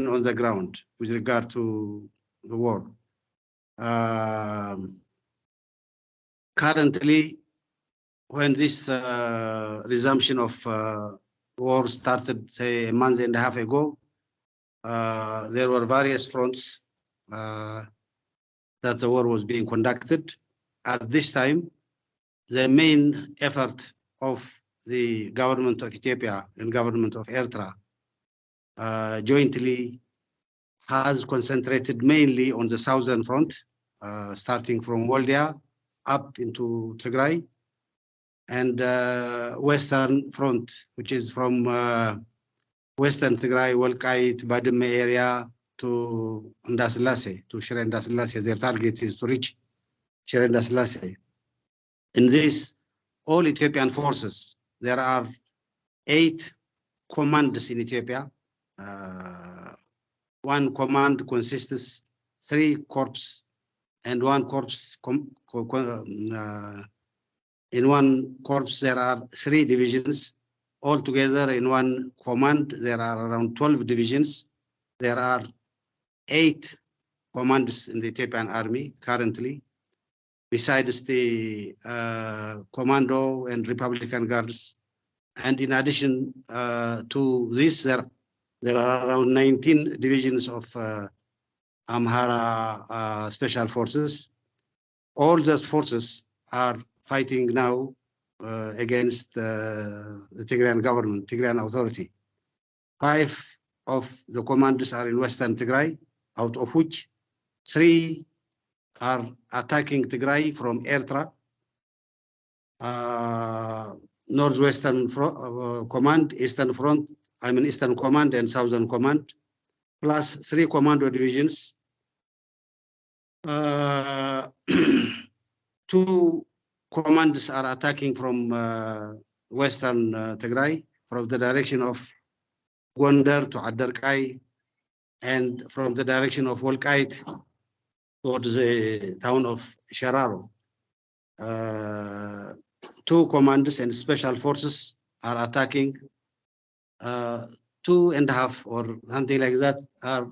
on the ground with regard to the war. Currently, when this resumption of war started, say, a month and a half ago, there were various fronts that the war was being conducted. At this time, the main effort of the government of Ethiopia and government of Eritrea jointly has concentrated mainly on the southern front, starting from Weldiya up into Tigray, and western front, which is from western Tigray, Welkait, Badime area to Ndasilase, to Shire Ndasilase. Their target is to reach Shire Ndasilase. In this, all Ethiopian forces, there are 8 commands in Ethiopia. One command consists 3 corps and 1 corps. In 1 corps, there are 3 divisions. Altogether, in 1 command, there are around 12 divisions. There are 8 commands in the Ethiopian army currently, besides the commando and Republican guards. And in addition to this, there are around 19 divisions of Amhara special forces. All those forces are fighting now against the Tigrayan government, Tigrayan authority. 5 of the commanders are in Western Tigray, out of which 3 are attacking Tigray from Eritrea. Northwestern Command, Eastern Front, Eastern Command and Southern Command, plus 3 commando divisions. 2 commands are attacking from Western Tigray, from the direction of Gondar to Addi Arkay, and from the direction of Welkait towards the town of Sheraro. 2 commanders and special forces are attacking. 2.5 or something like that are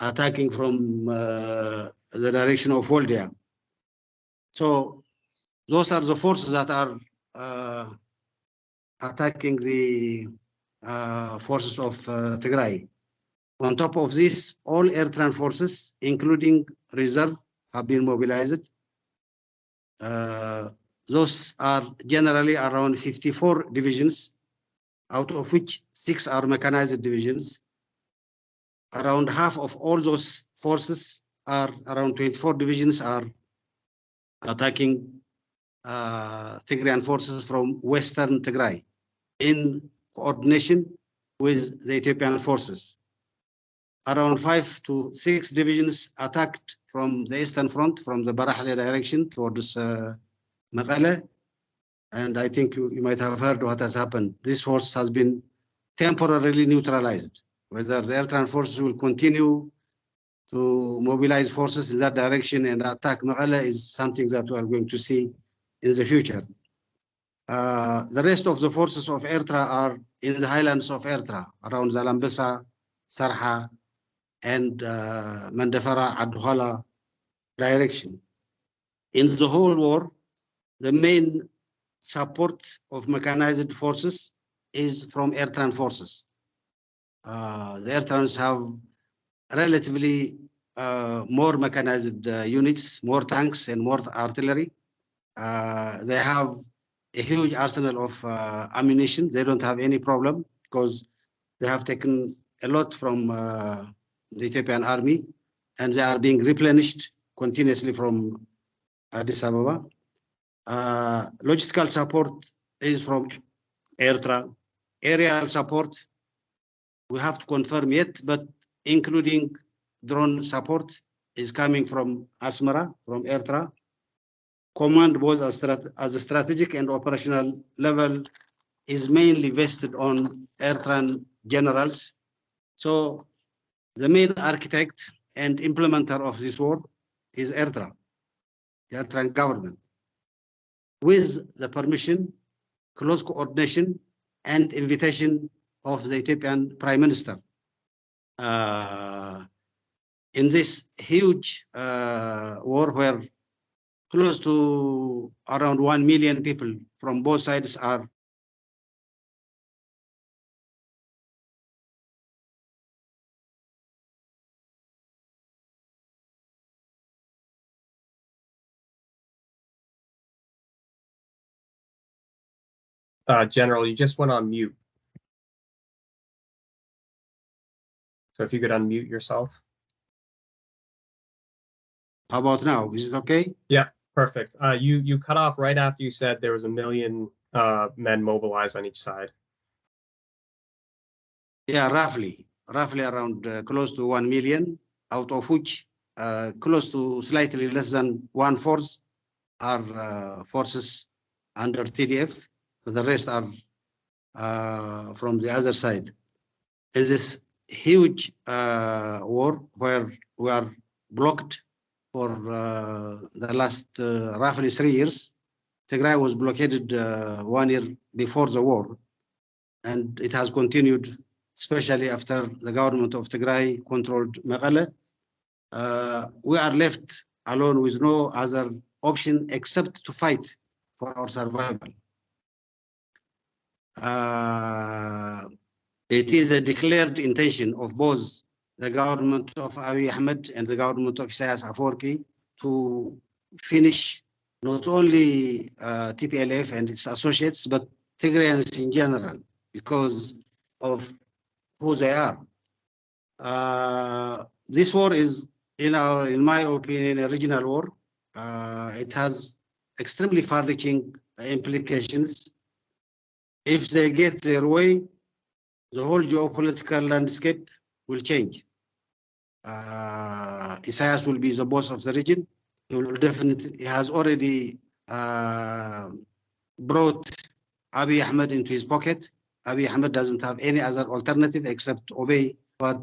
attacking from the direction of Weldiya. So those are the forces that are attacking the forces of Tigray. On top of this, all Eritrean forces, including reserve, have been mobilized. Those are generally around 54 divisions, out of which 6 are mechanized divisions. Around half of all those forces, are around 24 divisions, are attacking Tigrayan forces from Western Tigray in coordination with the Ethiopian forces. Around 5 to 6 divisions attacked from the Eastern Front, from the Barahle direction towards Mekelle. And I think you might have heard what has happened. This force has been temporarily neutralized. Whether the Eritrean forces will continue to mobilize forces in that direction and attack Mekelle is something that we are going to see in the future. The rest of the forces of Eritrea are in the highlands of Eritrea, around Zalambesa, Sarha, and Mendefera, Kuala direction. In the whole war, the main support of mechanized forces is from Eritrean forces. The Eritreans have relatively more mechanized units, more tanks and more artillery. They have a huge arsenal of ammunition. They don't have any problem because they have taken a lot from the Ethiopian army, and they are being replenished continuously from Addis Ababa. Logistical support is from Eritrea. Aerial support, we have to confirm yet, but including drone support is coming from Asmara, from Eritrea. Command both as a strategic and operational level is mainly vested on Eritrean generals. So the main architect and implementer of this war is Eritrea, the Eritrean government, with the permission, close coordination, and invitation of the Ethiopian Prime Minister. In this huge war where close to around 1 million people from both sides are General, you just went on mute. So if you could unmute yourself. How about now? Is it okay? Yeah, perfect. You cut off right after you said there was 1 million men mobilized on each side. Yeah, roughly around close to 1 million, out of which close to slightly less than 1/4 are forces under TDF. The rest are from the other side. In this huge war where we are blocked for the last roughly 3 years, Tigray was blockaded 1 year before the war, and it has continued, especially after the government of Tigray controlled Mekelle. We are left alone with no other option except to fight for our survival. It is a declared intention of both the government of Abiy Ahmed and the government of Isaias Afwerki to finish not only TPLF and its associates, but Tigrayans in general, because of who they are. This war is, in my opinion, a regional war. It has extremely far-reaching implications. If they get their way, the whole geopolitical landscape will change. Isaias will be the boss of the region. He has already brought Abiy Ahmed into his pocket. Abiy Ahmed doesn't have any other alternative except obey what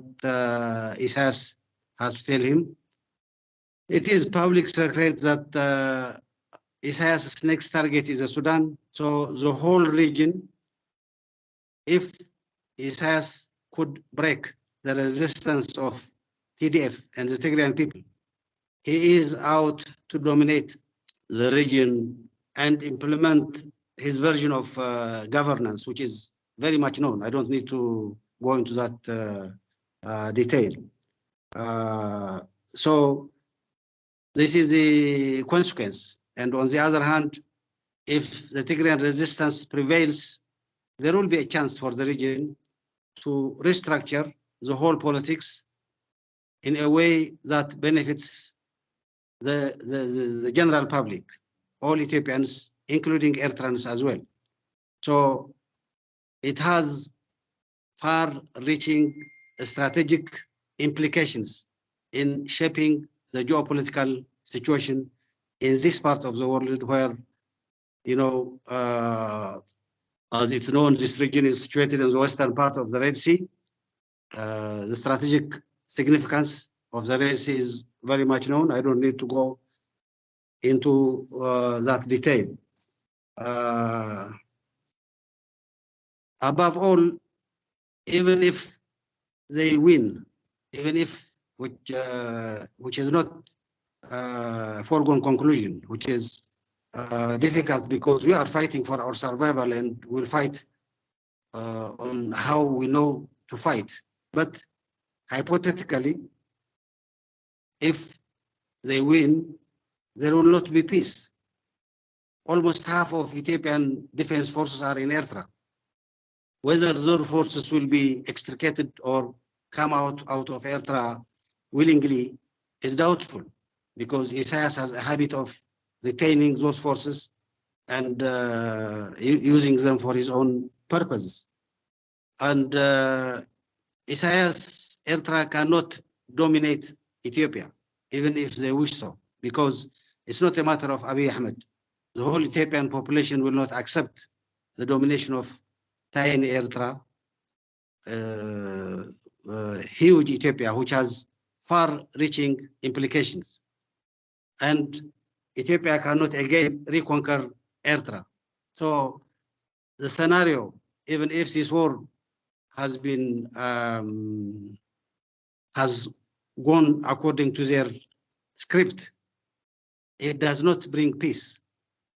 Isaias has to tell him. It is public secret that Isaias' next target is Sudan. So the whole region, if Isaias could break the resistance of TDF and the Tigrayan people, he is out to dominate the region and implement his version of governance, which is very much known. I don't need to go into that detail. So this is the consequence. And on the other hand, if the Tigrayan resistance prevails, there will be a chance for the region to restructure the whole politics in a way that benefits the general public, all Ethiopians, including Eritreans as well. So it has far-reaching strategic implications in shaping the geopolitical situation in this part of the world where, you know, as it's known, this region is situated in the western part of the Red Sea. The strategic significance of the Red Sea is very much known. I don't need to go into that detail. Above all, even if they win, even if, which is not a foregone conclusion, which is difficult because we are fighting for our survival and we'll fight on how we know to fight. But hypothetically, if they win, there will not be peace. Almost half of Ethiopian defense forces are in Eritrea. Whether those forces will be extricated or come out of Eritrea willingly is doubtful, because Isaias has a habit of retaining those forces and using them for his own purposes. And Isaias, Eritrea cannot dominate Ethiopia, even if they wish so, because it's not a matter of Abiy Ahmed. The whole Ethiopian population will not accept the domination of tiny Eritrea, huge Ethiopia, which has far-reaching implications. And Ethiopia cannot again reconquer Eritrea. So the scenario, even if this war has been has gone according to their script, it does not bring peace.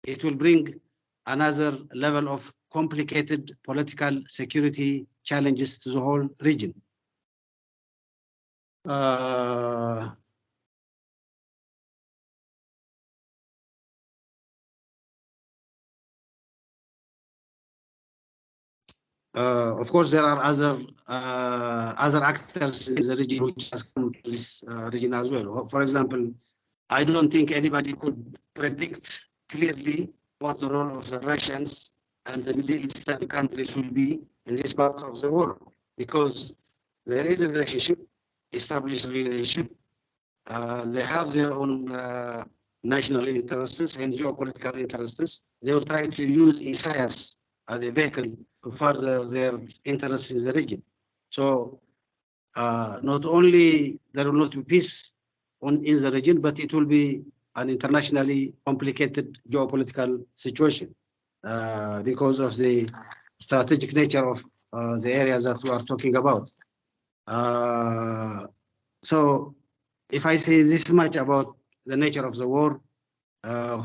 It will bring another level of complicated political security challenges to the whole region. Of course, there are other actors in the region which has come to this region as well. For example, I don't think anybody could predict clearly what the role of the Russians and the Middle Eastern countries will be in this part of the world, because there is a relationship, established relationship. They have their own national interests and geopolitical interests. They will try to use Isaias as a vehicle to further their interests in the region. So not only there will not be peace in the region, but it will be an internationally complicated geopolitical situation because of the strategic nature of the areas that we are talking about. So if I say this much about the nature of the war,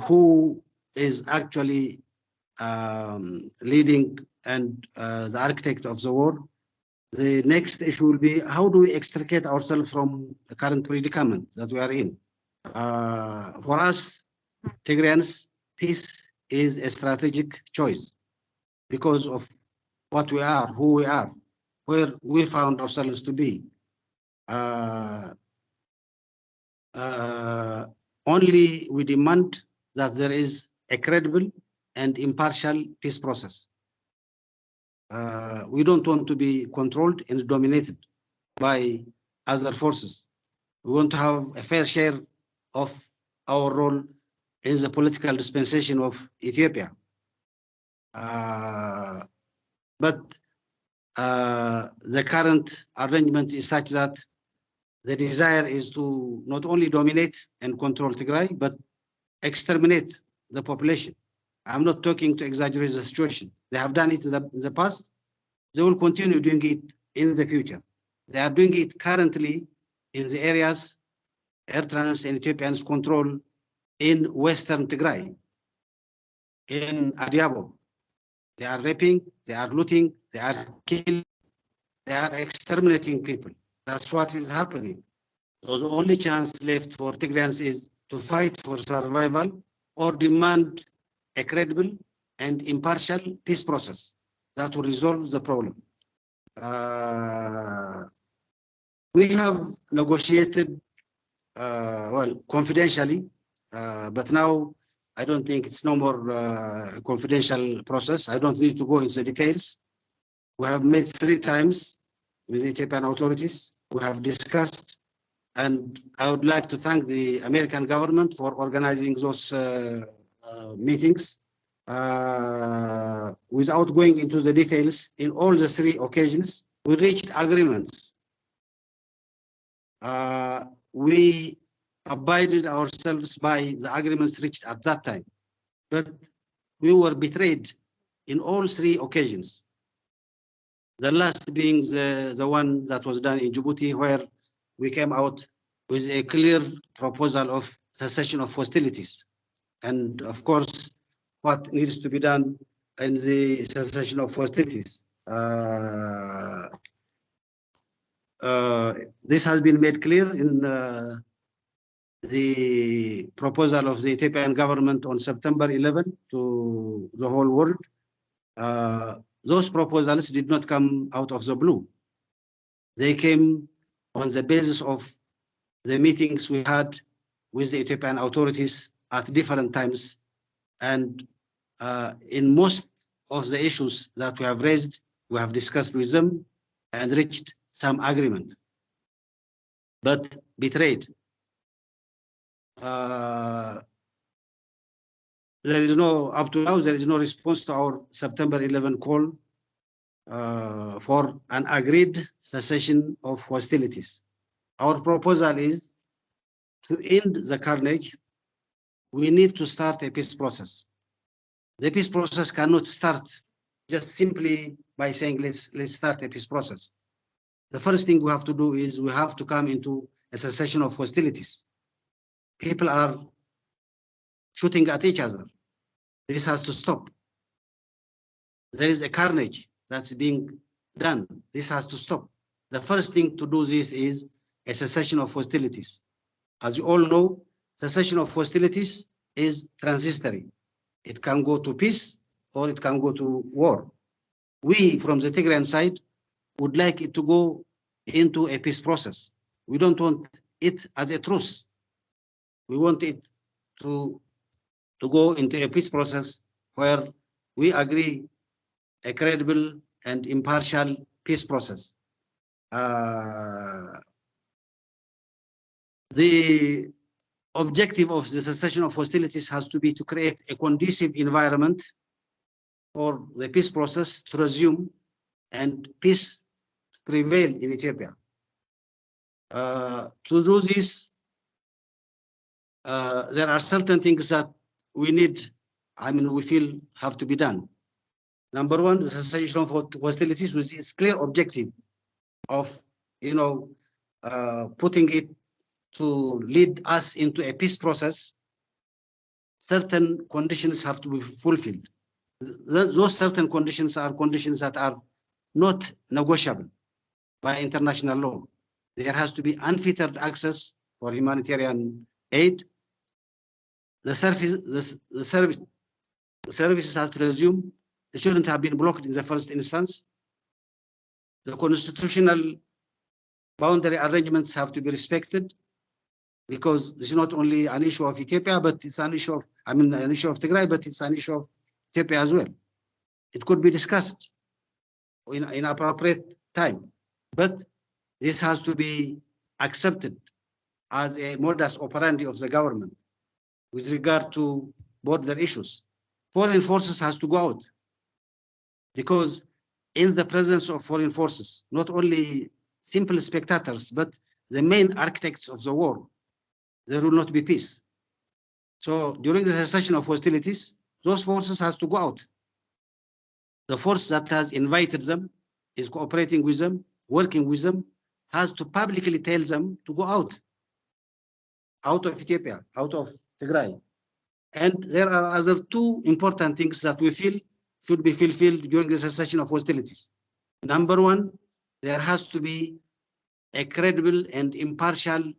who is actually leading and the architect of the war, the next issue will be how do we extricate ourselves from the current predicament that we are in? For us, Tigrayans, peace is a strategic choice because of what we are, who we are, where we found ourselves to be. Only we demand that there is a credible and impartial peace process. We don't want to be controlled and dominated by other forces. We want to have a fair share of our role in the political dispensation of Ethiopia. But the current arrangement is such that the desire is to not only dominate and control Tigray, but exterminate the population. I'm not talking to exaggerate the situation. They have done it in the past. They will continue doing it in the future. They are doing it currently in the areas Eritreans and Ethiopians control in Western Tigray, in Adiabo. They are raping, they are looting, they are killing, they are exterminating people. That's what is happening. So the only chance left for Tigrayans is to fight for survival or demand a credible and impartial peace process that will resolve the problem. We have negotiated, well, confidentially, but now I don't think it's no more a confidential process. I don't need to go into the details. We have met 3 times with the Ethiopian authorities. We have discussed, and I would like to thank the American government for organizing those meetings. Without going into the details, in all the 3 occasions, we reached agreements. We abided ourselves by the agreements reached at that time, but we were betrayed in all 3 occasions. The last being the one that was done in Djibouti, where we came out with a clear proposal of cessation of hostilities. And of course, what needs to be done in the cessation of hostilities. This has been made clear in the proposal of the Ethiopian government on September 11 to the whole world. Those proposals did not come out of the blue. They came on the basis of the meetings we had with the Ethiopian authorities at different times. And in most of the issues that we have raised, we have discussed with them and reached some agreement, but betrayed. There is no, up to now, there is no response to our September 11 call for an agreed cessation of hostilities. Our proposal is to end the carnage. We need to start a peace process. The peace process cannot start just simply by saying let's start a peace process. The first thing we have to do is we have to come into a cessation of hostilities. People are shooting at each other. This has to stop. There is a carnage that's being done. This has to stop. The first thing to do this is a cessation of hostilities. As you all know, cessation of hostilities is transitory. It can go to peace or it can go to war. We, from the Tigrayan side, would like it to go into a peace process. We don't want it as a truce. We want it to go into a peace process where we agree a credible and impartial peace process. The objective of the cessation of hostilities has to be to create a conducive environment for the peace process to resume and peace to prevail in Ethiopia. To do this, there are certain things that we need, we feel have to be done. Number one, the cessation of hostilities with its clear objective of, putting it to lead us into a peace process. Certain conditions have to be fulfilled. Those certain conditions are conditions that are not negotiable by international law. There has to be unfettered access for humanitarian aid. The services has to resume. They shouldn't have been blocked in the first instance. The constitutional boundary arrangements have to be respected, because this is not only an issue of Ethiopia, but it's an issue of, an issue of Tigray, but it's an issue of Ethiopia as well. It could be discussed in appropriate time, but this has to be accepted as a modus operandi of the government with regard to border issues. Foreign forces has to go out, because in the presence of foreign forces, not only simple spectators, but the main architects of the war, there will not be peace. So during the cessation of hostilities, those forces has to go out. The force that has invited them, is cooperating with them, working with them, has to publicly tell them to go out of Ethiopia, out of Tigray. And there are other two important things that we feel should be fulfilled during the cessation of hostilities. Number one, there has to be a credible and impartial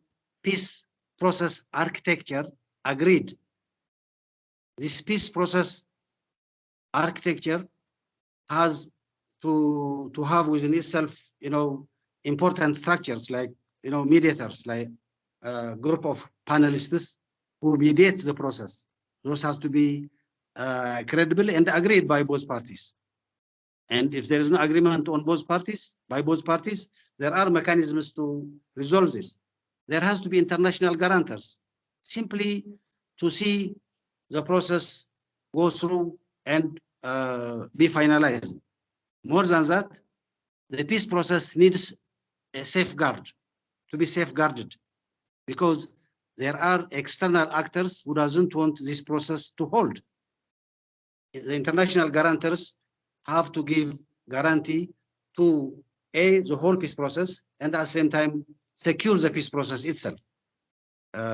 peace process architecture agreed. This peace process architecture has to have within itself, important structures like, mediators, like a group of panelists who mediate the process. Those has to be credible and agreed by both parties. And if there is no agreement on by both parties, there are mechanisms to resolve this. There has to be international guarantors, simply to see the process go through and be finalized. More than that, the peace process needs a safeguard, to be safeguarded, because there are external actors who doesn't want this process to hold. The international guarantors have to give guarantee to the whole peace process, and at the same time secure the peace process itself,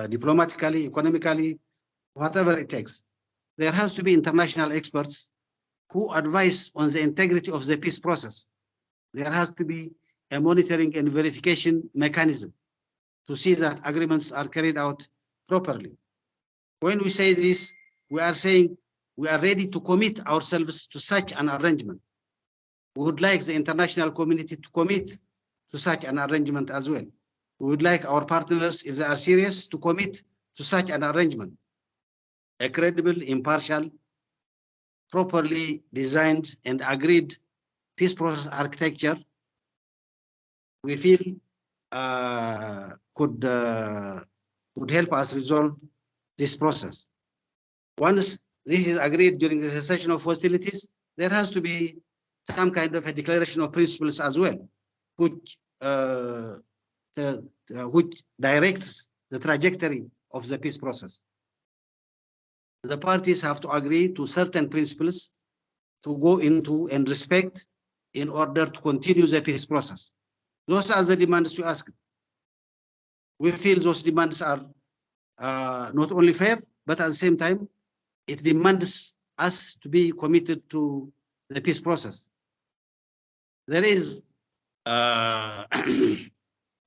diplomatically, economically, whatever it takes. There has to be international experts who advise on the integrity of the peace process. There has to be a monitoring and verification mechanism to see that agreements are carried out properly. When we say this, we are saying we are ready to commit ourselves to such an arrangement. We would like the international community to commit to such an arrangement as well. We would like our partners, if they are serious, to commit to such an arrangement. A credible, impartial, properly designed and agreed peace process architecture, we feel could help us resolve this process. Once this is agreed during the cessation of hostilities, there has to be some kind of a declaration of principles as well, which directs the trajectory of the peace process. The parties have to agree to certain principles to go into and respect in order to continue the peace process. Those are the demands we ask. We feel those demands are not only fair, but at the same time, it demands us to be committed to the peace process. There is, there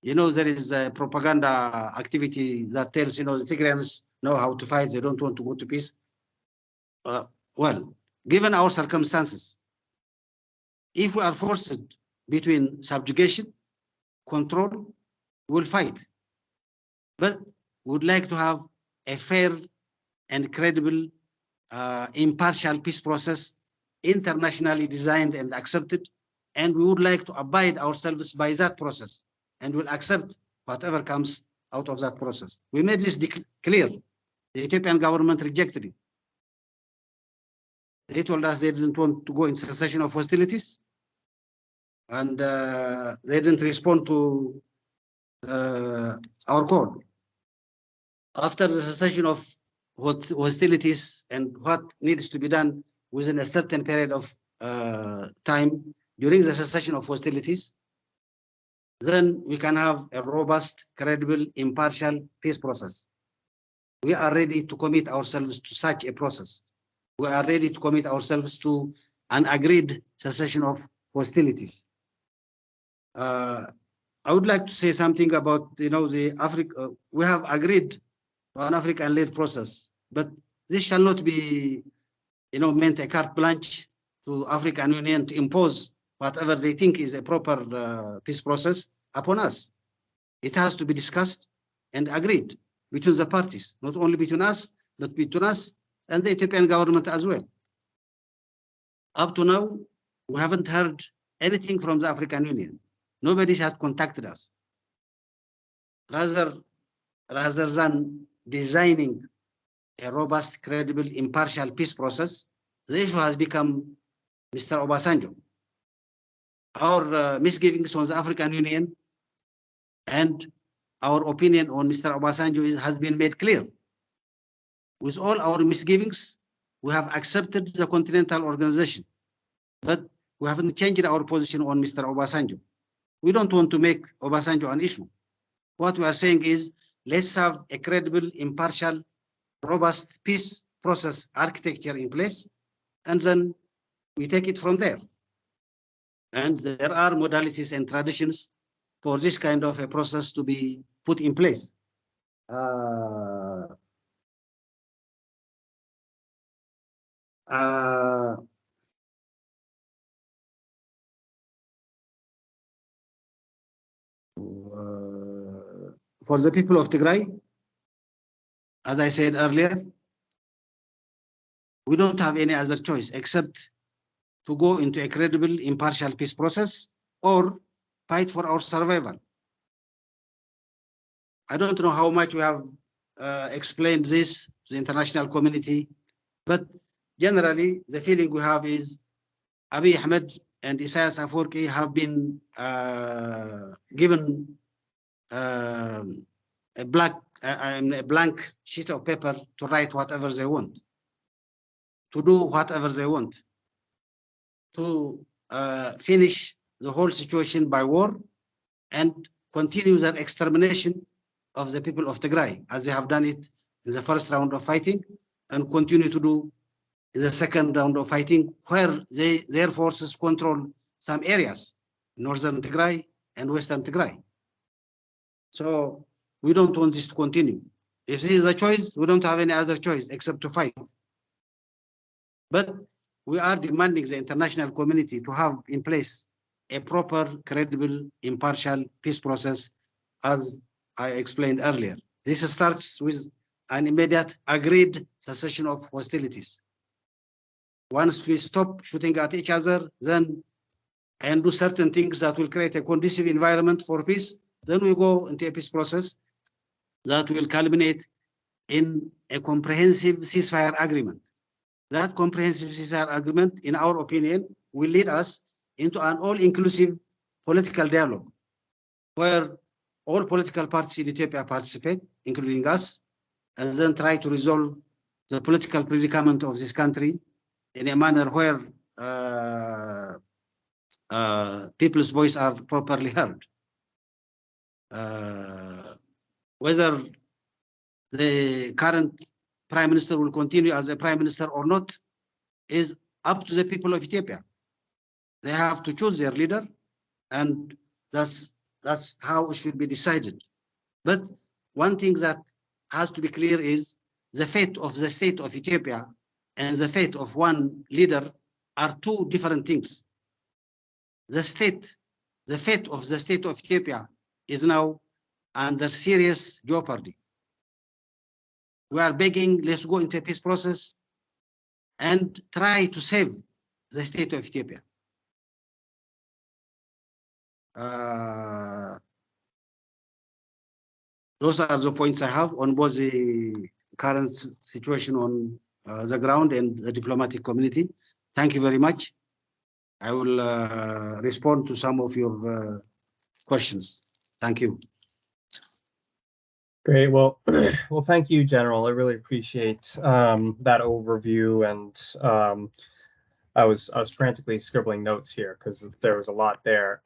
is a propaganda activity that tells, the Tigrayans know how to fight, they don't want to go to peace. Well, given our circumstances, if we are forced between subjugation, control, we'll fight. But we would like to have a fair and credible, impartial peace process, internationally designed and accepted, and we would like to abide ourselves by that process, and will accept whatever comes out of that process. We made this clear. The Ethiopian government rejected it. They told us they didn't want to go in cessation of hostilities, and they didn't respond to our call. After the cessation of hostilities and what needs to be done within a certain period of time during the cessation of hostilities, then we can have a robust, credible, impartial peace process. We are ready to commit ourselves to such a process. We are ready to commit ourselves to an agreed cessation of hostilities. I would like to say something about, the Africa. We have agreed to an African-led process, but this shall not be, meant a carte blanche to African Union to impose whatever they think is a proper peace process upon us. It has to be discussed and agreed between the parties, not only between us, but between us and the Ethiopian government as well. Up to now, we haven't heard anything from the African Union. Nobody has contacted us. Rather than designing a robust, credible, impartial peace process, the issue has become Mr. Obasanjo. Our misgivings on the African Union and our opinion on Mr. Obasanjo has been made clear. With all our misgivings, we have accepted the continental organization, but we haven't changed our position on Mr. Obasanjo. We don't want to make Obasanjo an issue. What we are saying is, let's have a credible, impartial, robust peace process architecture in place, and then we take it from there. And there are modalities and traditions for this kind of a process to be put in place. For the people of Tigray, as I said earlier, we don't have any other choice except to go into a credible, impartial peace process or fight for our survival. I don't know how much we have explained this to the international community, but generally the feeling we have is Abiy Ahmed and Isaias Afwerki have been given a blank sheet of paper to write whatever they want, to do whatever they want, to finish the whole situation by war and continue their extermination of the people of Tigray, as they have done it in the first round of fighting and continue to do in the second round of fighting, where their forces control some areas, northern Tigray and western Tigray. So we don't want this to continue. If this is a choice, we don't have any other choice except to fight. But we are demanding the international community to have in place a proper, credible, impartial peace process, as I explained earlier. This starts with an immediate agreed cessation of hostilities. Once we stop shooting at each other, then and do certain things that will create a conducive environment for peace, then we go into a peace process that will culminate in a comprehensive ceasefire agreement. That comprehensive ceasefire agreement, in our opinion, will lead us into an all-inclusive political dialogue, where all political parties in Ethiopia participate, including us, and then try to resolve the political predicament of this country in a manner where people's voice are properly heard. Whether the current prime minister will continue as a prime minister or not is up to the people of Ethiopia. They have to choose their leader, and that's how it should be decided. But one thing that has to be clear is the fate of the state of Ethiopia and the fate of one leader are two different things. The fate of the state of Ethiopia is now under serious jeopardy. We are begging, let's go into a peace process and try to save the state of Ethiopia. Those are the points I have on both the current situation on the ground and the diplomatic community. Thank you very much. I will respond to some of your questions. Thank you. Great. Well, well, thank you, General. I really appreciate that overview, and I was frantically scribbling notes here because there was a lot there.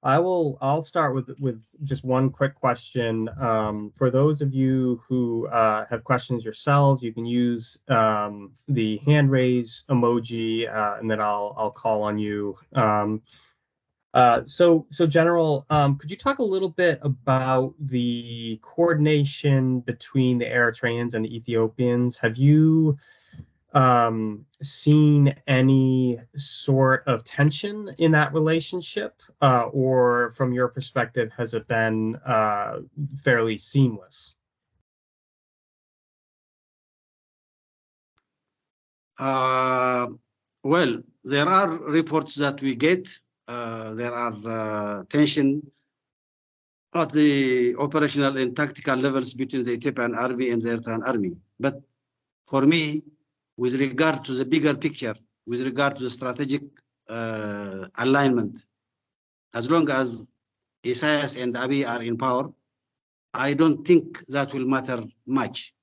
I'll start with just one quick question. For those of you who have questions yourselves, you can use the hand raise emoji, and then I'll call on you. So General, could you talk a little bit about the coordination between the Eritreans and the Ethiopians? Have you seen any sort of tension in that relationship, or from your perspective, has it been fairly seamless? Well, there are reports that we get. There are tension at the operational and tactical levels between the Ethiopian army and the Eritrean army. But for me, with regard to the bigger picture, with regard to the strategic alignment, as long as Isaias and Abiy are in power, I don't think that will matter much.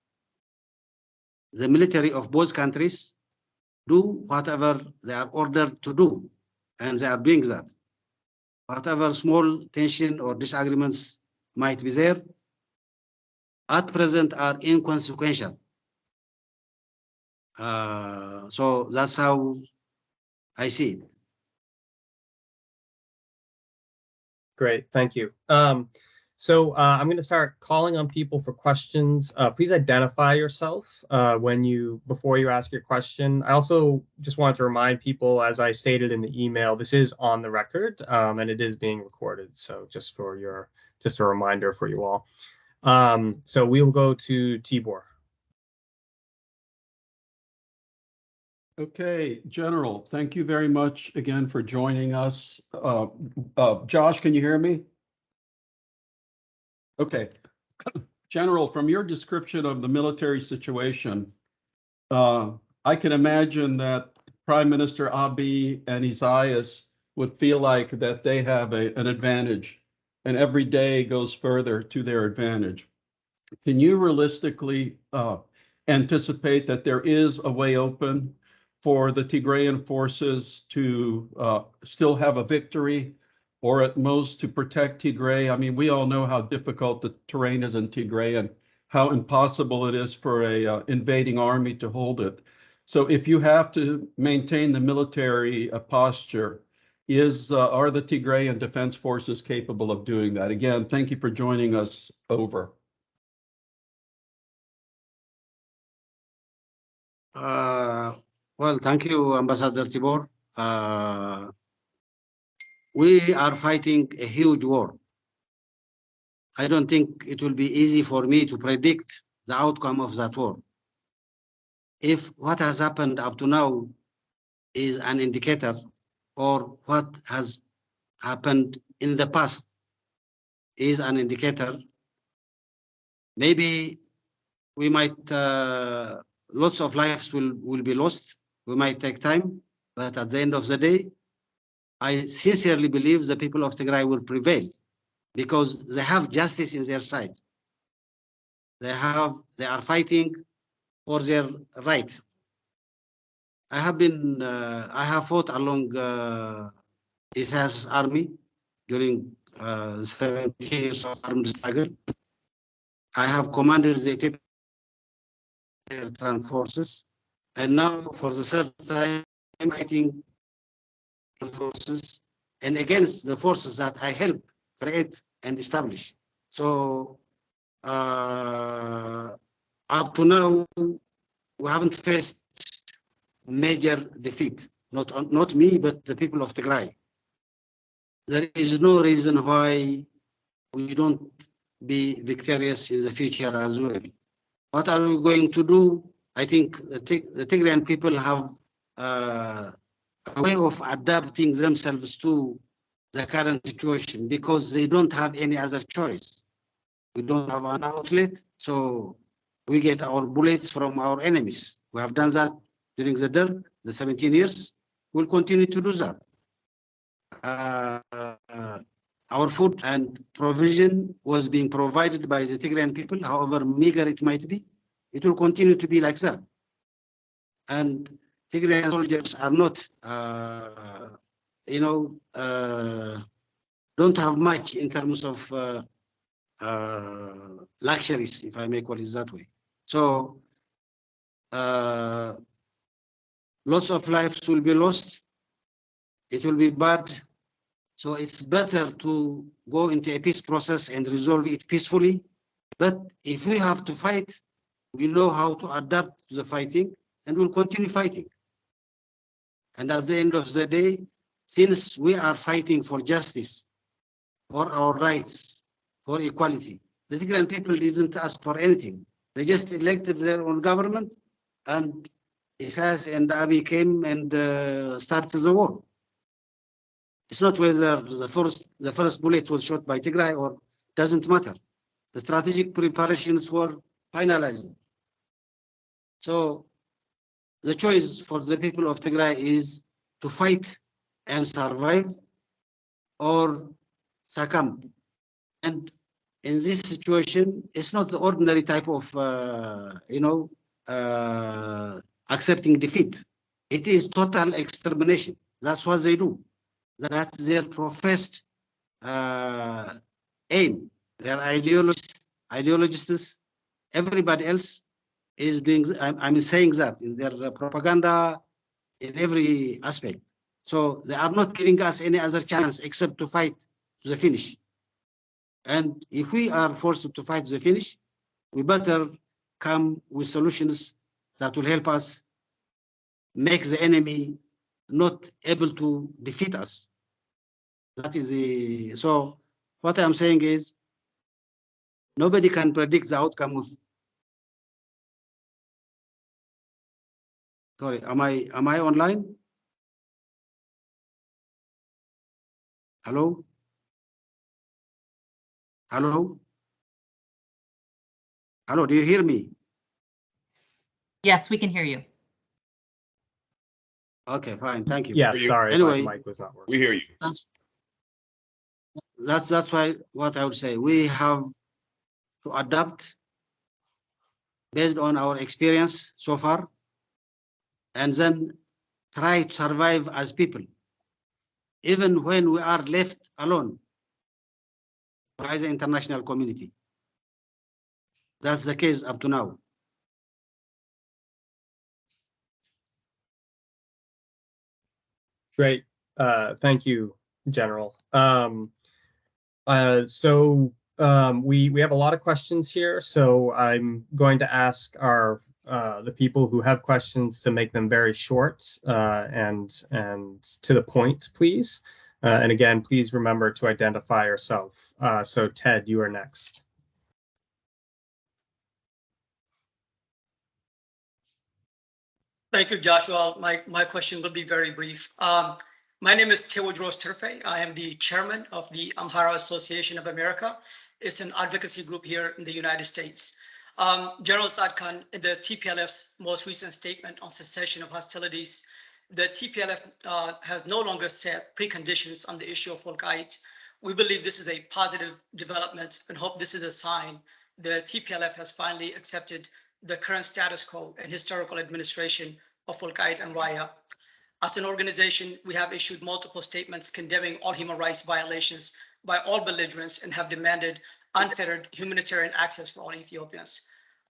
The military of both countries do whatever they are ordered to do, and they are doing that. Whatever small tension or disagreements might be there, at present are inconsequential. So that's how I see it. Great, thank you. So I'm going to start calling on people for questions. Please identify yourself before you ask your question. I also just wanted to remind people, as I stated in the email, this is on the record, and it is being recorded. So just a reminder for you all. So we'll go to Tibor. Okay, General, thank you very much again for joining us. Josh, can you hear me? Okay. General, from your description of the military situation, I can imagine that Prime Minister Abiy and Isaias would feel like that they have an advantage, and every day goes further to their advantage. Can you realistically anticipate that there is a way open for the Tigrayan forces to still have a victory, or at most to protect Tigray? I mean, we all know how difficult the terrain is in Tigray and how impossible it is for a invading army to hold it. So if you have to maintain the military posture, are the Tigrayan Defence Forces capable of doing that? Again, thank you for joining us. Over. Well, thank you, Ambassador Tibor. We are fighting a huge war. I don't think it will be easy for me to predict the outcome of that war. If what has happened up to now is an indicator, or what has happened in the past is an indicator, maybe we might, lots of lives will be lost. We might take time, but at the end of the day, I sincerely believe the people of Tigray will prevail because they have justice in their side. They are fighting for their right. I have fought along Isaiah's army during 17 years of armed struggle. I have commanded the Ethiopian Eritrean forces, and now for the third time, I'm fighting forces and against the forces that I helped create and establish. So up to now, we haven't faced major defeat. Not me, but the people of Tigray. There is no reason why we don't be victorious in the future as well. What are we going to do? I think the Tigrayan people have a way of adapting themselves to the current situation because they don't have any other choice. We don't have an outlet, so we get our bullets from our enemies. We have done that during the 17 years. We'll continue to do that. Our food and provision was being provided by the Tigrayan people, however meager it might be. It will continue to be like that. And Tigrayan soldiers are not, don't have much in terms of luxuries, if I may call it that way. So lots of lives will be lost. It will be bad. So it's better to go into a peace process and resolve it peacefully. But if we have to fight, we know how to adapt to the fighting and we'll continue fighting. And at the end of the day, since we are fighting for justice, for our rights, for equality, the Tigrayan people didn't ask for anything. They just elected their own government, and Isaias and Abiy came and started the war. It's not whether the first bullet was shot by Tigray or doesn't matter. The strategic preparations were finalized. So the choice for the people of Tigray is to fight and survive or succumb. And in this situation, it's not the ordinary type of, accepting defeat. It is total extermination. That's what they do. That's their professed aim. Their ideologists, everybody else is doing, I'm saying that in their propaganda, in every aspect. So they are not giving us any other chance except to fight to the finish. And if we are forced to fight to the finish, we better come with solutions that will help us make the enemy not able to defeat us. That is the, so what I'm saying is nobody can predict the outcome of, sorry, am I online? Hello? Hello? Hello, do you hear me? Yes, we can hear you. Okay, fine, thank you. Yeah, sorry, anyway, my mic was not working. We hear you. That's why what I would say, we have to adapt based on our experience so far, and then try to survive as people, even when we are left alone by the international community. That's the case up to now. Great. Thank you, General. We have a lot of questions here, so I'm going to ask our the people who have questions to make them very short and to the point, please. And again, please remember to identify yourself. So Ted, you are next. Thank you, Joshua. My question will be very brief. My name is Tewodros Terfe. I am the chairman of the Amhara Association of America. It's an advocacy group here in the United States. General Tsadkan, in the TPLF's most recent statement on cessation of hostilities, the TPLF has no longer set preconditions on the issue of Welkait. We believe this is a positive development and hope this is a sign the TPLF has finally accepted the current status quo and historical administration of Welkait and Raya. As an organization, we have issued multiple statements condemning all human rights violations by all belligerents and have demanded unfettered humanitarian access for all Ethiopians.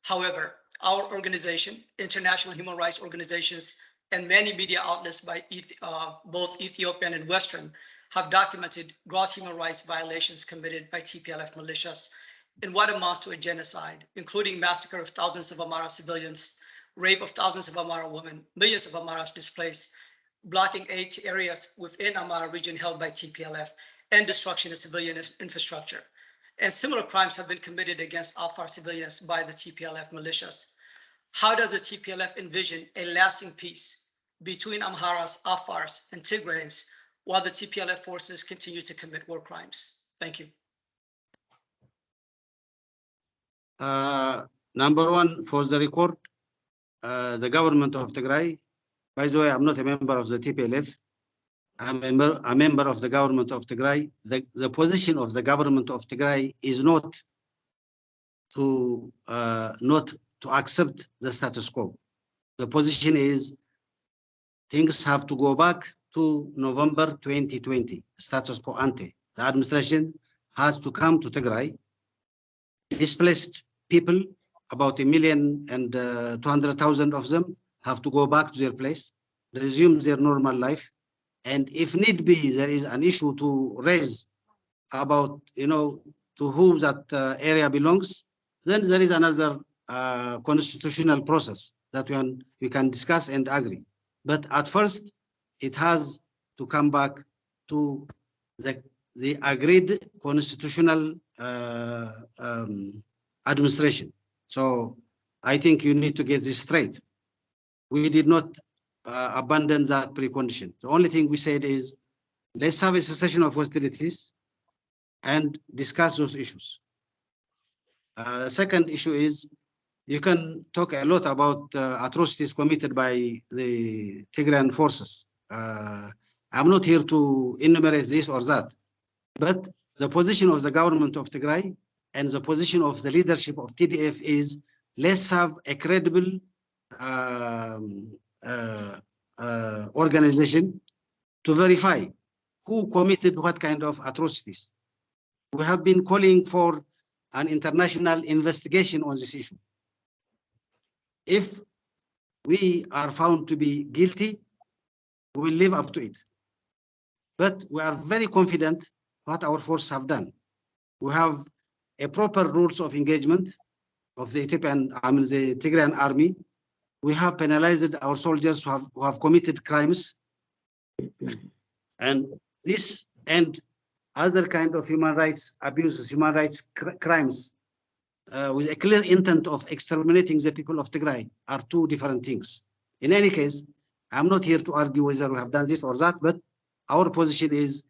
However, our organization, international human rights organizations, and many media outlets by both Ethiopian and Western have documented gross human rights violations committed by TPLF militias in what amounts to a genocide, including massacre of thousands of Amhara civilians, rape of thousands of Amhara women, millions of Amharas displaced, blocking aid to areas within Amhara region held by TPLF, and destruction of civilian infrastructure. And similar crimes have been committed against Afar civilians by the TPLF militias. How does the TPLF envision a lasting peace between Amharas, Afars, and Tigrayans while the TPLF forces continue to commit war crimes? Thank you. Number one, for the record, the government of Tigray, by the way, I'm not a member of the TPLF. I'm a member of the government of Tigray. The position of the government of Tigray is not to accept the status quo. The position is things have to go back to November 2020, status quo ante. The administration has to come to Tigray. Displaced people, about 1,200,000 of them, have to go back to their place, resume their normal life. And if need be, there is an issue to raise about, to whom that area belongs, then there is another constitutional process that we can discuss and agree. But at first, it has to come back to the agreed constitutional administration. So I think you need to get this straight. We did not abandon that precondition. The only thing we said is, let's have a cessation of hostilities and discuss those issues. Second issue is, you can talk a lot about atrocities committed by the Tigrayan forces. I'm not here to enumerate this or that, but the position of the government of Tigray and the position of the leadership of TDF is, let's have a credible organization to verify who committed what kind of atrocities. We have been calling for an international investigation on this issue. If we are found to be guilty, we will live up to it. But we are very confident what our forces have done. We have a proper rules of engagement of the the Tigrayan army. We have penalized our soldiers who have committed crimes, and this and other kind of human rights abuses, human rights crimes, with a clear intent of exterminating the people of Tigray, are two different things. In any case, I'm not here to argue whether we have done this or that, but our position is,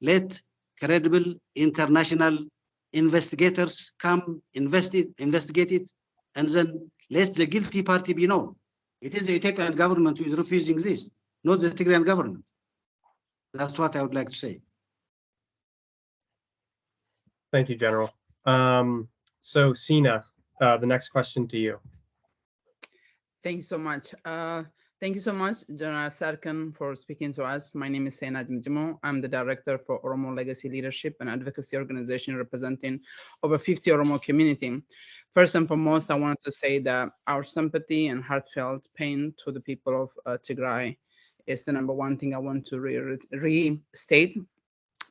let credible international investigators come investigate it, and then let the guilty party be known. It is the Ethiopian government who is refusing this, not the Tigrayan government. That's what I would like to say. Thank you, General. So Sina, the next question to you. Thank you so much. Thank you so much, General Tsadkan, for speaking to us. My name is Sina Jimjimo. I'm the director for Oromo Legacy Leadership, an advocacy organization representing over 50 Oromo community. First and foremost, I wanted to say that our sympathy and heartfelt pain to the people of Tigray is the number one thing I want to restate.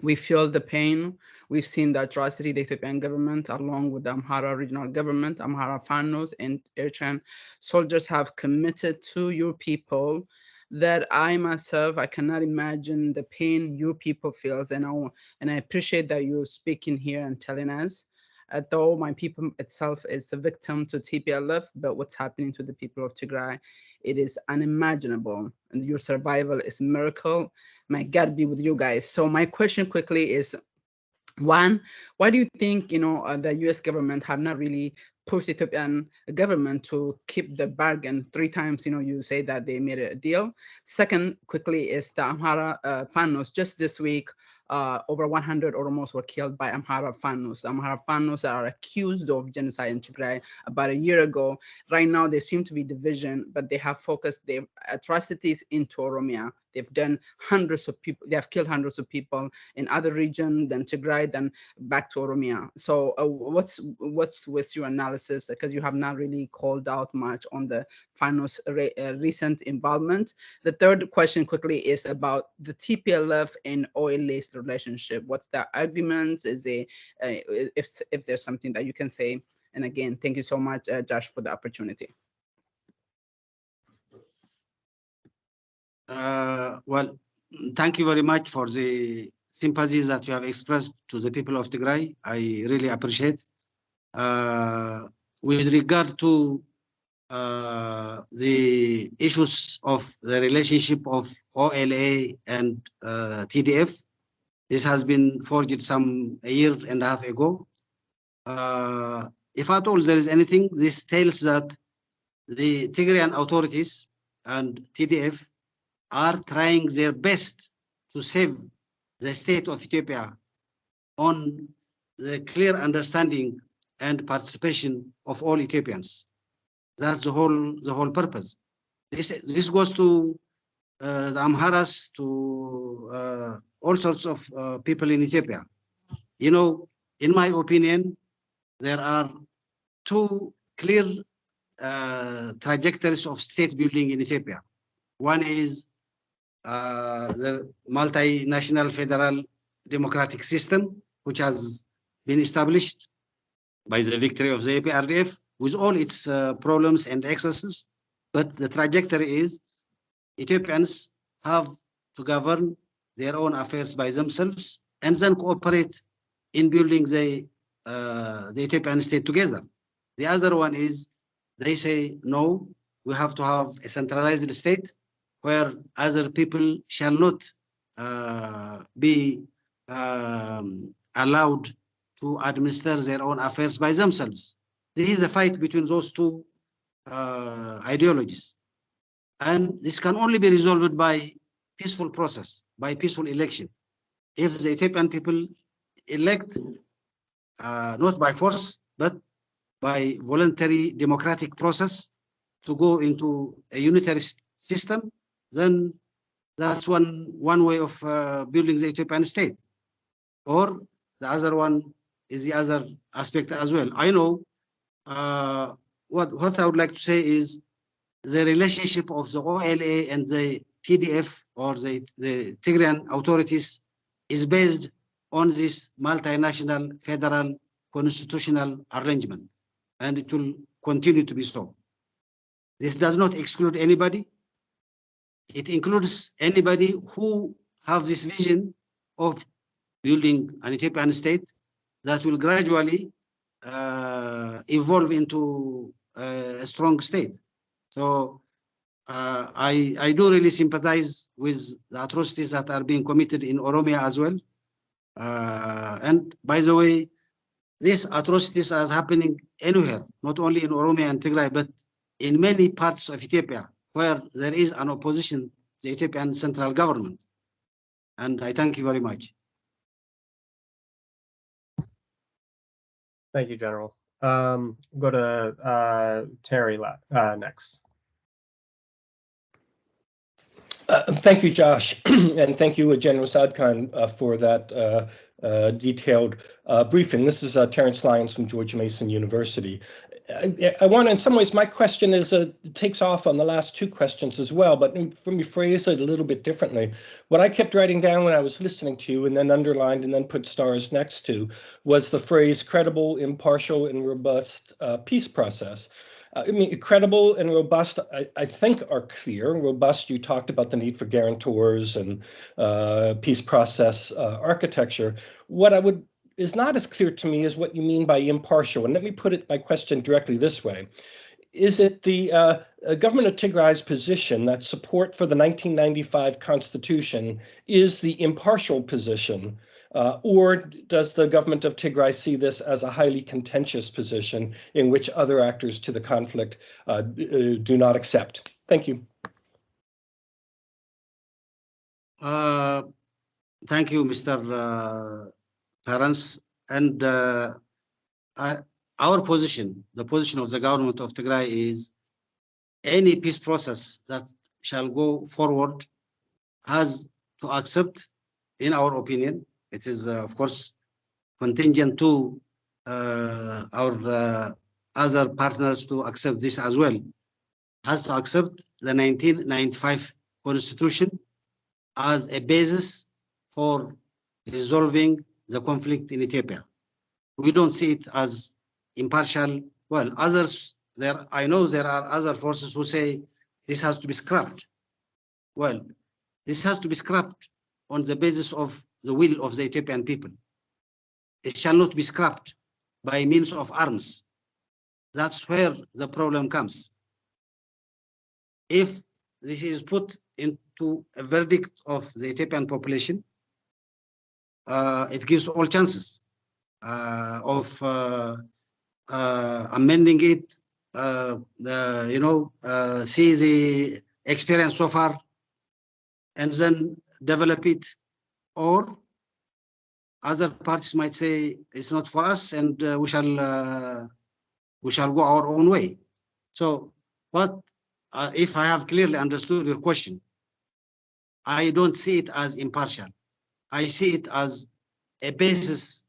We feel the pain. We've seen the atrocity the Ethiopian government, along with the Amhara regional government, Amhara Fanos, and Eritrean soldiers have committed to your people, that I myself, I cannot imagine the pain your people feels. And I appreciate that you're speaking here and telling us, though my people itself is a victim to TPLF, but what's happening to the people of Tigray, it is unimaginable. And your survival is a miracle. My God be with you guys. So my question quickly is, one, why do you think, the US government have not really pushed the Ethiopian government to keep the bargain 3 times? You say that they made a deal. Second, quickly, is the Amhara Fanos just this week over 100 Oromos were killed by Amhara Fannos. Amhara Fannos are accused of genocide in Tigray about a year ago. Right now, there seem to be division, but they have focused their atrocities into Oromia. They've done hundreds of people, they have killed hundreds of people in other regions than Tigray, then back to Oromia. So what's with your analysis? Because you have not really called out much on the Fannos recent involvement. The third question quickly is about the TPLF and OLA's relationship. What's the argument? Is there, if there's something that you can say? And again, thank you so much, Josh, for the opportunity. Well, thank you very much for the sympathies that you have expressed to the people of Tigray. I really appreciate. With regard to the issues of the relationship of OLA and TDF, this has been forged a year and a half ago. If at all there is anything, this tells that the Tigrayan authorities and TDF are trying their best to save the state of Ethiopia on the clear understanding and participation of all Ethiopians. That's the whole purpose. This goes to the Amharas, to all sorts of people in Ethiopia. You know, in my opinion, there are two clear trajectories of state building in Ethiopia. One is the multinational federal democratic system, which has been established by the victory of the APRDF with all its problems and excesses. But the trajectory is Ethiopians have to govern their own affairs by themselves and then cooperate in building the Ethiopian state together. The other one is they say, no, we have to have a centralized state where other people shall not be allowed to administer their own affairs by themselves. This is a fight between those two ideologies. And this can only be resolved by peaceful process, by peaceful election. If the Ethiopian people elect, not by force, but by voluntary democratic process to go into a unitary system, then that's one way of building the Ethiopian state. Or the other one is the other aspect as well. I know what I would like to say is the relationship of the OLA and the TDF or the Tigrayan authorities is based on this multinational federal constitutional arrangement, and it will continue to be so. This does not exclude anybody. It includes anybody who have this vision of building an Ethiopian state that will gradually evolve into a strong state. So I do really sympathize with the atrocities that are being committed in Oromia as well. And by the way, these atrocities are happening anywhere, not only in Oromia and Tigray, but in many parts of Ethiopia where there is an opposition to the Ethiopian central government. And I thank you very much. Thank you, General. Go to Terry next. Thank you, Josh, and thank you, General Tsadkan, for that detailed briefing. This is Terrence Lyons from George Mason University. I want, in some ways, my question is takes off on the last two questions as well, but let me phrase it a little bit differently. What I kept writing down when I was listening to you and then underlined and then put stars next to was the phrase credible, impartial, and robust peace process. I mean, credible and robust, I think, are clear. Robust, you talked about the need for guarantors and peace process architecture. What is not as clear to me is what you mean by impartial. And let me put my question directly this way. Is it the government of Tigray's position that support for the 1995 Constitution is the impartial position? Or does the government of Tigray see this as a highly contentious position in which other actors to the conflict do not accept? Thank you. Thank you, Mr. Terence. And our position, the position of the government of Tigray is any peace process that shall go forward has to accept, in our opinion, it is, of course, contingent to our other partners to accept this as well, has to accept the 1995 Constitution as a basis for resolving the conflict in Ethiopia. We don't see it as impartial. Well, others, I know there are other forces who say this has to be scrapped. Well, this has to be scrapped on the basis of the will of the Ethiopian people. It shall not be scrapped by means of arms. That's where the problem comes. If this is put into a verdict of the Ethiopian population, it gives all chances of amending it, see the experience so far, and then develop it. Or other parties might say it's not for us, and we shall go our own way. So, but if I have clearly understood your question, I don't see it as impartial. I see it as a basis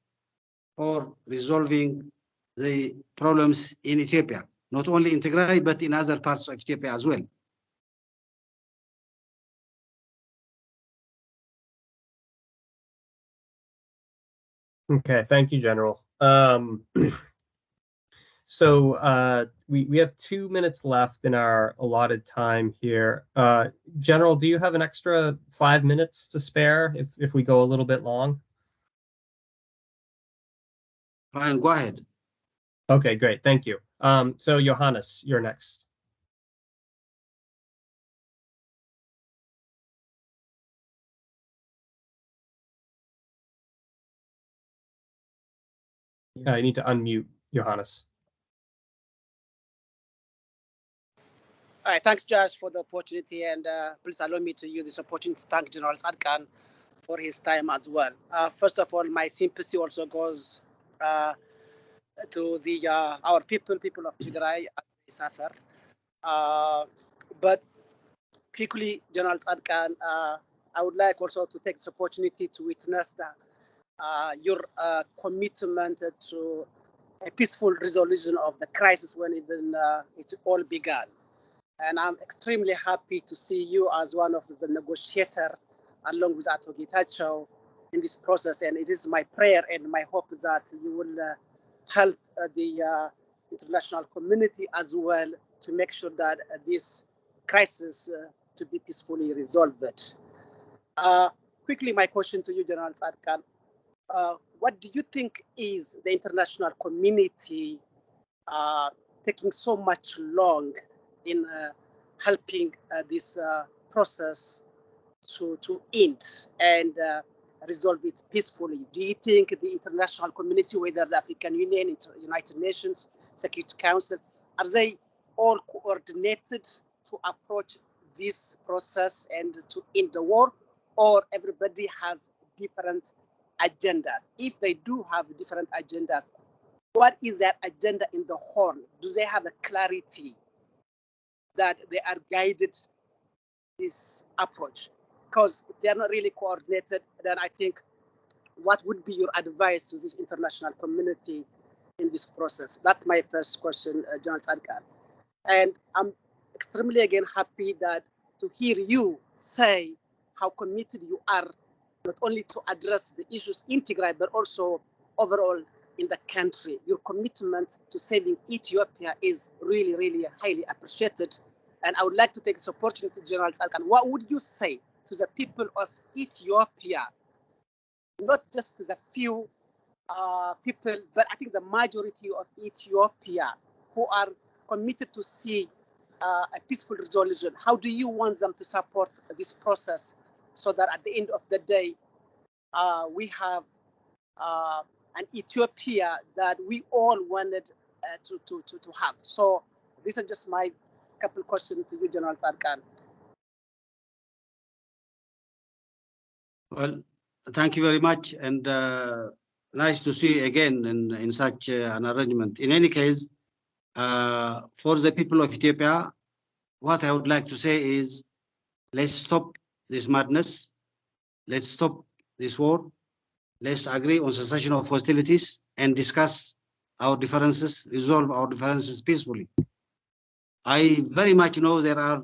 for resolving the problems in Ethiopia, not only in Tigray, but in other parts of Ethiopia as well. Okay, thank you, General. So we have 2 minutes left in our allotted time here. General, do you have an extra 5 minutes to spare if we go a little bit long? Fine, go ahead. Okay, great, thank you. So Johannes, you're next. You need to unmute Johannes. All right, thanks, Josh, for the opportunity, and please allow me to use this opportunity to thank General Tsadkan for his time as well. First of all, my sympathy also goes to the our people of Tigray as they suffer. But quickly, General Tsadkan, I would like also to take this opportunity to witness your commitment to a peaceful resolution of the crisis when it all began. And I'm extremely happy to see you as one of the negotiators along with Ato Getachew in this process. And it is my prayer and my hope that you will help the international community as well to make sure that this crisis to be peacefully resolved. Quickly, my question to you, General Tsadkan, what do you think is the international community taking so much long in helping this process to end and resolve it peacefully? Do you think the international community, whether the African Union, United Nations, Security Council, are they all coordinated to approach this process and to end the war, or everybody has different agendas? If they do have different agendas, what is their agenda in the whole? Do they have a clarity that they are guided this approach? Because if they are not really coordinated, then I think what would be your advice to this international community in this process? That's my first question, General Tsadkan. And I'm extremely again happy that to hear you say how committed you are not only to address the issues in Tigray, but also overall in the country. Your commitment to saving Ethiopia is really, really highly appreciated. And I would like to take this opportunity, General Tsadkan, what would you say to the people of Ethiopia, not just the few people, but I think the majority of Ethiopia who are committed to see a peaceful resolution? How do you want them to support this process so that at the end of the day, we have an Ethiopia that we all wanted to have? So these are just my couple questions to you, General Tsadkan. Well, thank you very much, and nice to see you again in such an arrangement. In any case, for the people of Ethiopia, what I would like to say is, let's stop this madness. Let's stop this war. Let's agree on cessation of hostilities and discuss our differences, resolve our differences peacefully. I very much know there are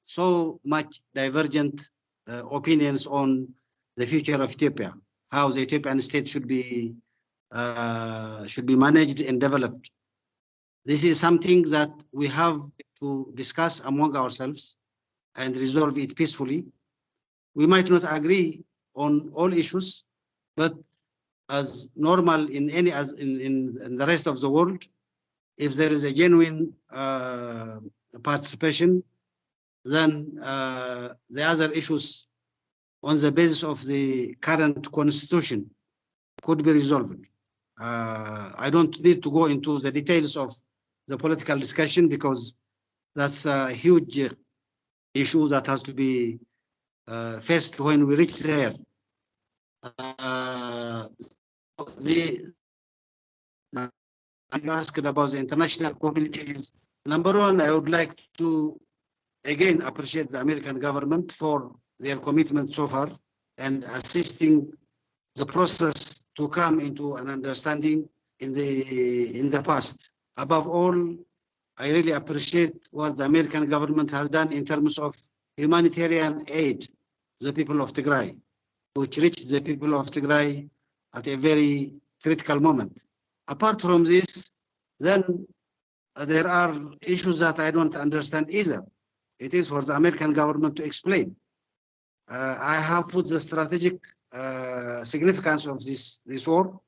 so much divergent opinions on the future of Ethiopia, how the Ethiopian state should be managed and developed. This is something that we have to discuss among ourselves and resolve it peacefully. We might not agree on all issues, but as normal in the rest of the world, if there is a genuine participation, then the other issues on the basis of the current constitution could be resolved. I don't need to go into the details of the political discussion because that's a huge issue that has to be faced when we reach there. You asked about the international communities. Number one, I would like to again appreciate the American government for their commitment so far and assisting the process to come into an understanding in the past. Above all, I really appreciate what the American government has done in terms of humanitarian aid to the people of Tigray, which reached the people of Tigray at a very critical moment. Apart from this, then there are issues that I don't understand either. It is for the American government to explain. I have put the strategic significance of this war.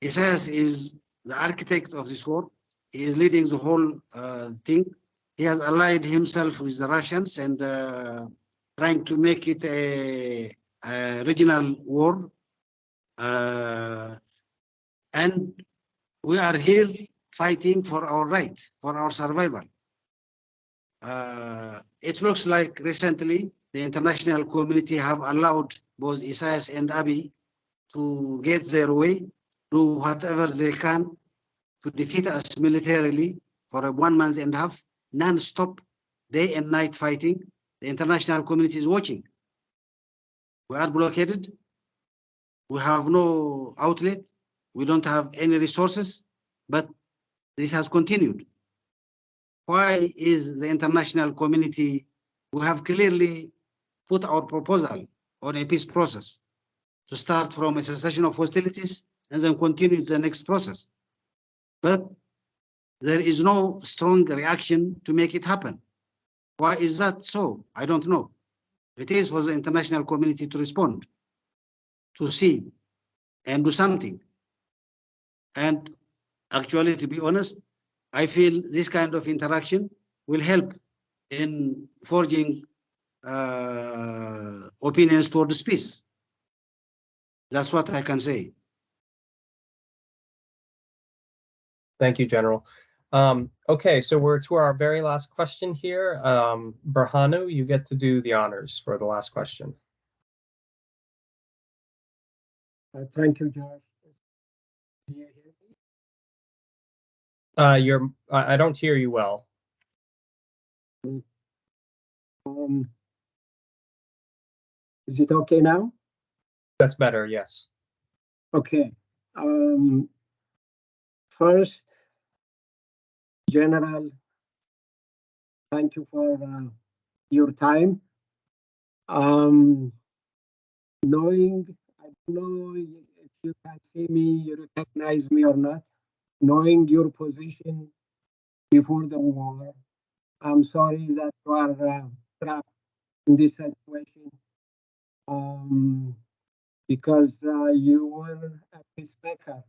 Isaias is the architect of this war. He is leading the whole thing. He has allied himself with the Russians and trying to make it a regional war. And we are here fighting for our right, for our survival. It looks like recently the international community have allowed both Isaias and Abiy to get their way, do whatever they can to defeat us militarily for a 1 month and a half, non-stop, day and night fighting. The international community is watching. We are blockaded. We have no outlet. We don't have any resources, but this has continued. Why is the international community, we have clearly put our proposal on a peace process to start from a cessation of hostilities and then continue the next process. But there is no strong reaction to make it happen. Why is that so? I don't know. It is for the international community to respond, to see, and do something. And actually, to be honest, I feel this kind of interaction will help in forging opinions towards peace. That's what I can say. Thank you, General. Okay, so we're to our very last question here. Berhanu, you get to do the honors for the last question. Thank you, George. Do you hear me? I don't hear you well. Is it okay now? That's better, yes. Okay. First, General, thank you for your time. Knowing, I don't know if you can see me, you recognize me or not, knowing your position before the war, I'm sorry that you are trapped in this situation because you were a peacemaker,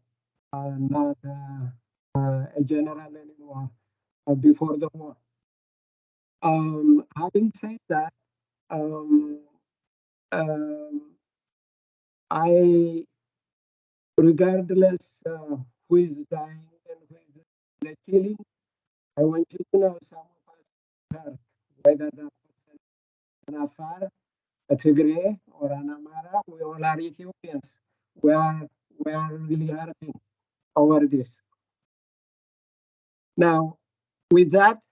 not a general anymore before the war. Having said that, I, regardless who is dying and who is the killing, I want you to know some of us hurt, whether that was an affair, a Tigray or an Amhara, we all are Ethiopians. We are really hurting over this. Now, with that,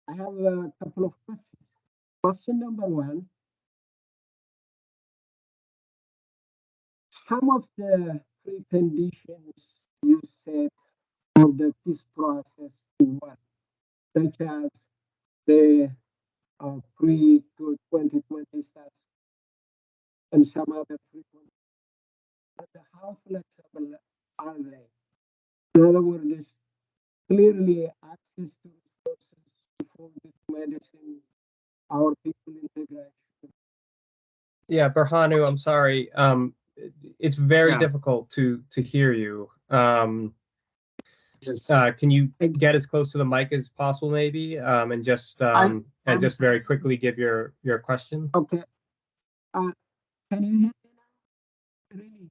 I have a couple of questions. Question number one, some of the preconditions you said for the peace process to work, such as the pre-2020 status and some other preconditions, how flexible are they? In other words, clearly access to resources, food, medicine, our people in Tigray. Yeah, Berhanu, I'm sorry. It's very Yeah. difficult to hear you. Yes. Can you get as close to the mic as possible, maybe, and just very quickly give your question? Okay. Can you hear me now? Really?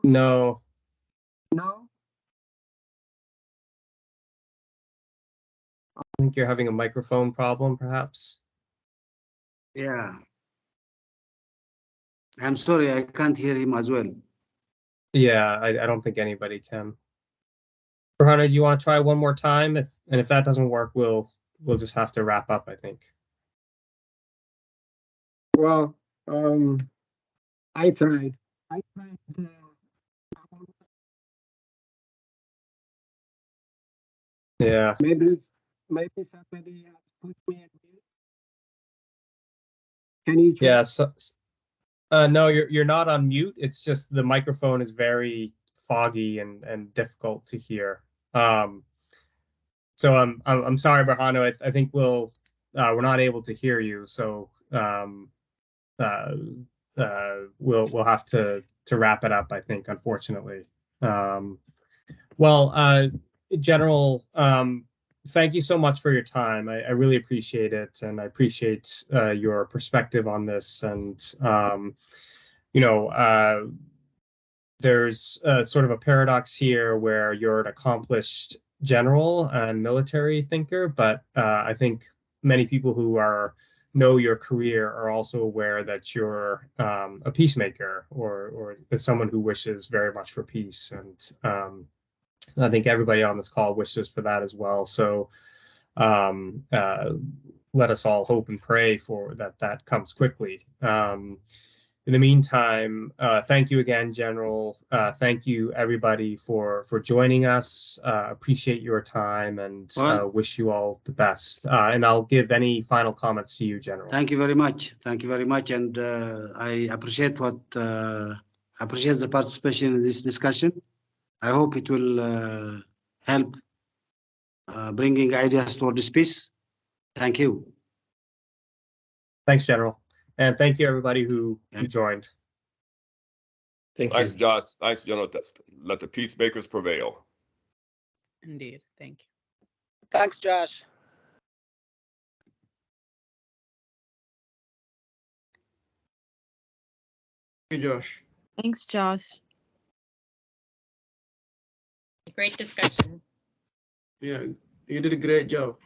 No. No? I think you're having a microphone problem, perhaps. Yeah. I'm sorry, I can't hear him as well. Yeah, I don't think anybody can. Berhanu, do you want to try one more time? If that doesn't work, we'll just have to wrap up, I think. Well, I tried. Yeah. Maybe somebody else put me on mute. Can you try? Yeah. So, no, you're not on mute. It's just the microphone is very foggy and difficult to hear. So I'm sorry, Berhanu. I think we're not able to hear you. So we'll have to wrap it up, I think, unfortunately. Well, General, thank you so much for your time. I really appreciate it, and I appreciate your perspective on this. And there's sort of a paradox here where you're an accomplished general and military thinker, but I think many people who know your career are also aware that you're a peacemaker or someone who wishes very much for peace. And I think everybody on this call wishes for that as well. So let us all hope and pray for that comes quickly. In the meantime, thank you again, General. Thank you, everybody, for joining us. Appreciate your time and wish you all the best. And I'll give any final comments to you, General. Thank you very much. Thank you very much. And I appreciate appreciate the participation in this discussion. I hope it will help bringing ideas towards peace. Thank you. Thanks, General. And thank you, everybody who joined. Thanks, Josh. Thanks, General. Let the peacemakers prevail. Indeed. Thank you. Thanks, Josh. Thank you, Josh. Thanks, Josh. Great discussion. Yeah, you did a great job.